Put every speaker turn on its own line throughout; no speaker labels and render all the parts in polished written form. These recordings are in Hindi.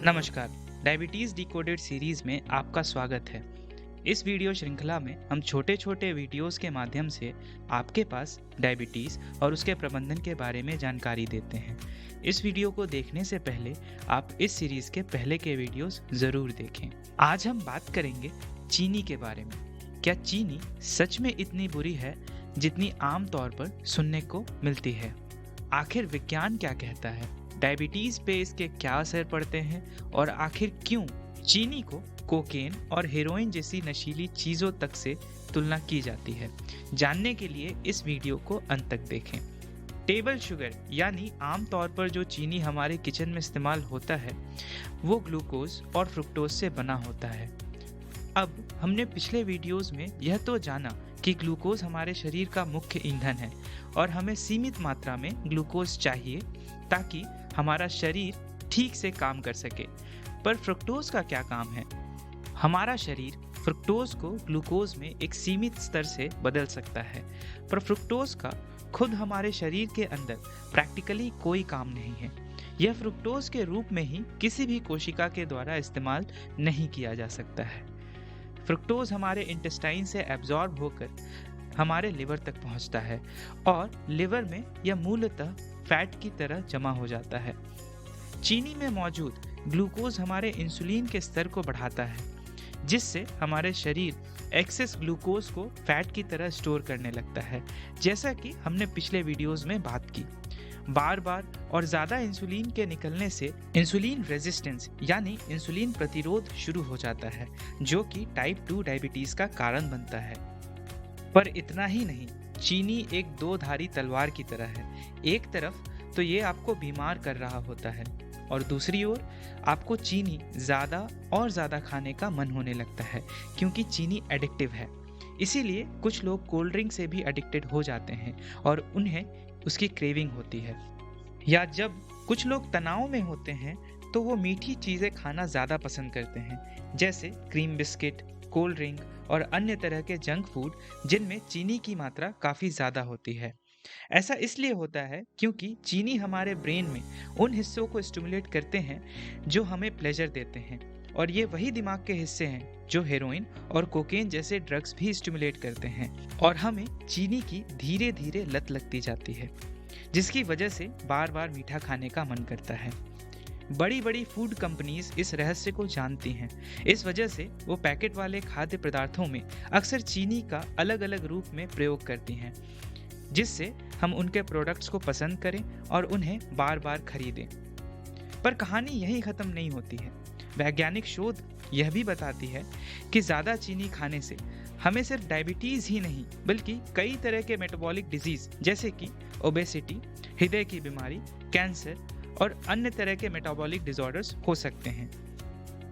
नमस्कार। डायबिटीज़ डिकोडेड सीरीज़ में आपका स्वागत है। इस वीडियो श्रृंखला में हम छोटे-छोटे वीडियोस के माध्यम से आपके पास डायबिटीज़ और उसके प्रबंधन के बारे में जानकारी देते हैं। इस वीडियो को देखने से पहले आप इस सीरीज़ के पहले के वीडियोस ज़रूर देखें। आज हम बात करेंगे चीनी के बारे में। क्या चीनी सच में इतनी बुरी है जितनी आम तौर पर सुनने को मिलती है? आखिर विज्ञान क्या कहता है? डायबिटीज पे इसके क्या असर पड़ते हैं और आखिर क्यों चीनी को कोकेन और हेरोइन जैसी नशीली चीजों तक से तुलना की जाती है? जानने के लिए इस वीडियो को अंत तक देखें। टेबल शुगर यानी आम तौर पर जो चीनी हमारे किचन में इस्तेमाल होता है वो ग्लूकोज और फ्रुक्टोज से बना होता है। अब हमने पिछले वीडियोस में यह तो जाना कि ग्लूकोज हमारे शरीर का मुख्य ईंधन है और हमें सीमित मात्रा में ग्लूकोज चाहिए ताकि हमारा शरीर ठीक से काम कर सके। पर फ्रुक्टोज का क्या काम है? हमारा शरीर फ्रुक्टोज को ग्लूकोज में एक सीमित स्तर से बदल सकता है, पर फ्रुक्टोज का खुद हमारे शरीर के अंदर प्रैक्टिकली कोई काम नहीं है। यह फ्रुक्टोज के रूप में ही किसी भी कोशिका के द्वारा इस्तेमाल नहीं किया जा सकता है। फ्रुक्टोज हमारे इंटेस्टाइन से एब्जॉर्ब होकर हमारे लिवर तक पहुंचता है और लिवर में यह मूलतः फैट की तरह जमा हो जाता है। चीनी में मौजूद ग्लूकोज हमारे इंसुलिन के स्तर को बढ़ाता है, जिससे हमारे शरीर एक्सेस ग्लूकोज को फैट की तरह स्टोर करने लगता है, जैसा कि हमने पिछले वीडियोस में बात की। बार बार और ज़्यादा इंसुलिन के निकलने से इंसुलिन रेजिस्टेंस यानी इंसुलिन प्रतिरोध शुरू हो जाता है, जो कि टाइप 2 डायबिटीज़ का कारण बनता है। पर इतना ही नहीं, चीनी एक दो धारी तलवार की तरह है। एक तरफ तो ये आपको बीमार कर रहा होता है और दूसरी ओर आपको चीनी ज़्यादा और ज़्यादा खाने का मन होने लगता है, क्योंकि चीनी एडिक्टिव है। इसीलिए कुछ लोग कोल्ड ड्रिंक से भी एडिक्टेड हो जाते हैं और उन्हें उसकी क्रेविंग होती है। या जब कुछ लोग तनाव में होते हैं तो वो मीठी चीज़ें खाना ज़्यादा पसंद करते हैं, जैसे क्रीम बिस्किट, कोल्ड ड्रिंक और अन्य तरह के जंक फूड जिनमें चीनी की मात्रा काफ़ी ज़्यादा होती है। ऐसा इसलिए होता है क्योंकि चीनी हमारे ब्रेन में उन हिस्सों को स्टिमुलेट करते हैं जो हमें प्लेजर देते हैं, और ये वही दिमाग के हिस्से हैं जो हेरोइन और कोकेन जैसे ड्रग्स भी स्टिमुलेट करते हैं, और हमें चीनी की धीरे धीरे लत लगती जाती है, जिसकी वजह से बार बार मीठा खाने का मन करता है। बड़ी बड़ी फूड कंपनीज इस रहस्य को जानती हैं। इस वजह से वो पैकेट वाले खाद्य पदार्थों में अक्सर चीनी का अलग अलग रूप में प्रयोग करती हैं, जिससे हम उनके प्रोडक्ट्स को पसंद करें और उन्हें बार बार खरीदें। पर कहानी यहीं ख़त्म नहीं होती है। वैज्ञानिक शोध यह भी बताती है कि ज़्यादा चीनी खाने से हमें सिर्फ डायबिटीज़ ही नहीं बल्कि कई तरह के मेटाबॉलिक डिजीज़ जैसे कि ओबेसिटी, हृदय की बीमारी, कैंसर और अन्य तरह के मेटाबॉलिक डिसऑर्डर्स हो सकते हैं।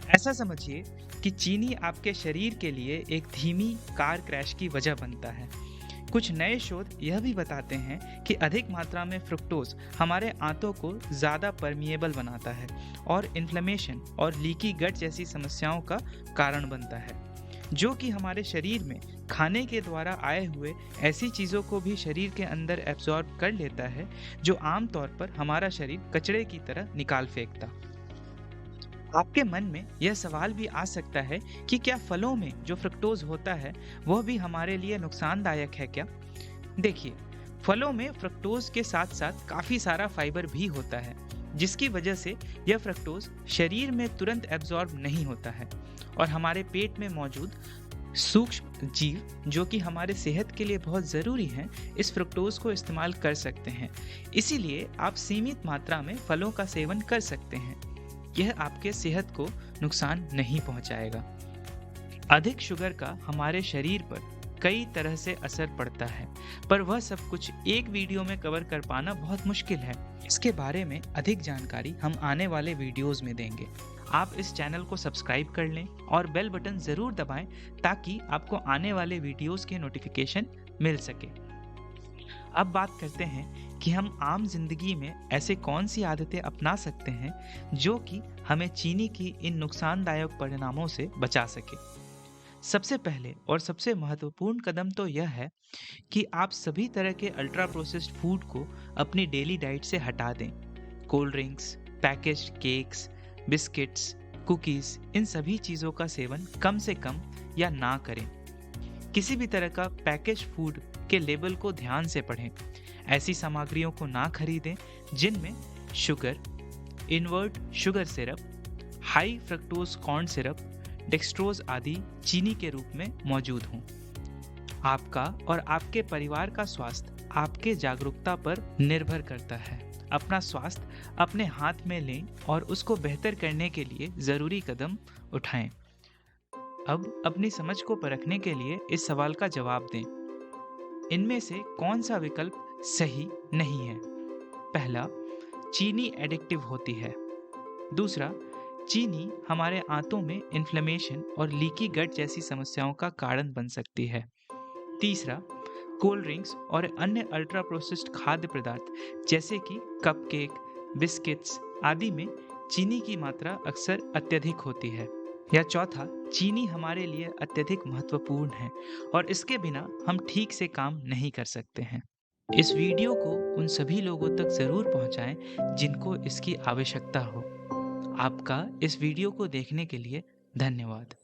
ऐसा समझिए कि चीनी आपके शरीर के लिए एक धीमी कार क्रैश की वजह बनता है। कुछ नए शोध यह भी बताते हैं कि अधिक मात्रा में फ्रुक्टोज हमारे आंतों को ज़्यादा परमिएबल बनाता है और इन्फ्लेमेशन और लीकी गट जैसी समस्याओं का कारण बनता है, जो कि हमारे शरीर में खाने के द्वारा आए हुए ऐसी चीज़ों को भी शरीर के अंदर एब्जॉर्ब कर लेता है जो आमतौर पर हमारा शरीर कचरे की तरह निकाल फेंकता। आपके मन में यह सवाल भी आ सकता है कि क्या फलों में जो फ्रुक्टोज होता है वह भी हमारे लिए नुकसानदायक है क्या? देखिए, फलों में फ्रुक्टोज के साथ साथ काफ़ी सारा फाइबर भी होता है, जिसकी वजह से यह फ्रुक्टोज शरीर में तुरंत एब्जॉर्ब नहीं होता है और हमारे पेट में मौजूद सूक्ष्म जीव जो कि हमारे सेहत के लिए बहुत ज़रूरी हैं, इस फ्रुक्टोज को इस्तेमाल कर सकते हैं। इसीलिए आप सीमित मात्रा में फलों का सेवन कर सकते हैं। यह आपके सेहत को नुकसान नहीं पहुंचाएगा। अधिक शुगर का हमारे शरीर पर कई तरह से असर पड़ता है, पर वह सब कुछ एक वीडियो में कवर कर पाना बहुत मुश्किल है। इसके बारे में अधिक जानकारी हम आने वाले वीडियोस में देंगे। आप इस चैनल को सब्सक्राइब कर लें और बेल बटन ज़रूर दबाएं ताकि आपको आने वाले वीडियोस के नोटिफिकेशन मिल सके। अब बात करते हैं कि हम आम जिंदगी में ऐसे कौन सी आदतें अपना सकते हैं जो कि हमें चीनी की इन नुकसानदायक परिणामों से बचा सके। सबसे पहले और सबसे महत्वपूर्ण कदम तो यह है कि आप सभी तरह के अल्ट्रा प्रोसेस्ड फूड को अपनी डेली डाइट से हटा दें। Cold drinks, packaged cakes, biscuits, cookies, इन सभी चीज़ों का सेवन कम से कम या ना करें। किसी भी तरह का पैकेज फूड के लेबल को ध्यान से पढ़ें। ऐसी सामग्रियों को ना खरीदें जिनमें sugar, invert sugar syrup, high fructose corn syrup, dextrose आदि चीनी के रूप में मौजूद हों। आपका और आपके परिवार का स्वास्थ्य आपके जागरूकता पर निर्भर करता है। अपना स्वास्थ्य अपने हाथ में लें और उसको बेहतर करने के लिए ज़रूरी कदम उठाएं। अब अपनी समझ को परखने के लिए इस सवाल का जवाब दें। इनमें से कौन सा विकल्प सही नहीं है? पहला, चीनी एडिक्टिव होती है। दूसरा, चीनी हमारे आंतों में इन्फ्लेमेशन और लीकी गट जैसी समस्याओं का कारण बन सकती है। तीसरा, कोल्ड ड्रिंक्स और अन्य अल्ट्रा प्रोसेस्ड खाद्य पदार्थ जैसे कि कपकेक, बिस्किट्स आदि में चीनी की मात्रा अक्सर अत्यधिक होती है। या चौथा, चीनी हमारे लिए अत्यधिक महत्वपूर्ण है और इसके बिना हम ठीक से काम नहीं कर सकते हैं। इस वीडियो को उन सभी लोगों तक ज़रूर पहुंचाएं जिनको इसकी आवश्यकता हो। आपका इस वीडियो को देखने के लिए धन्यवाद।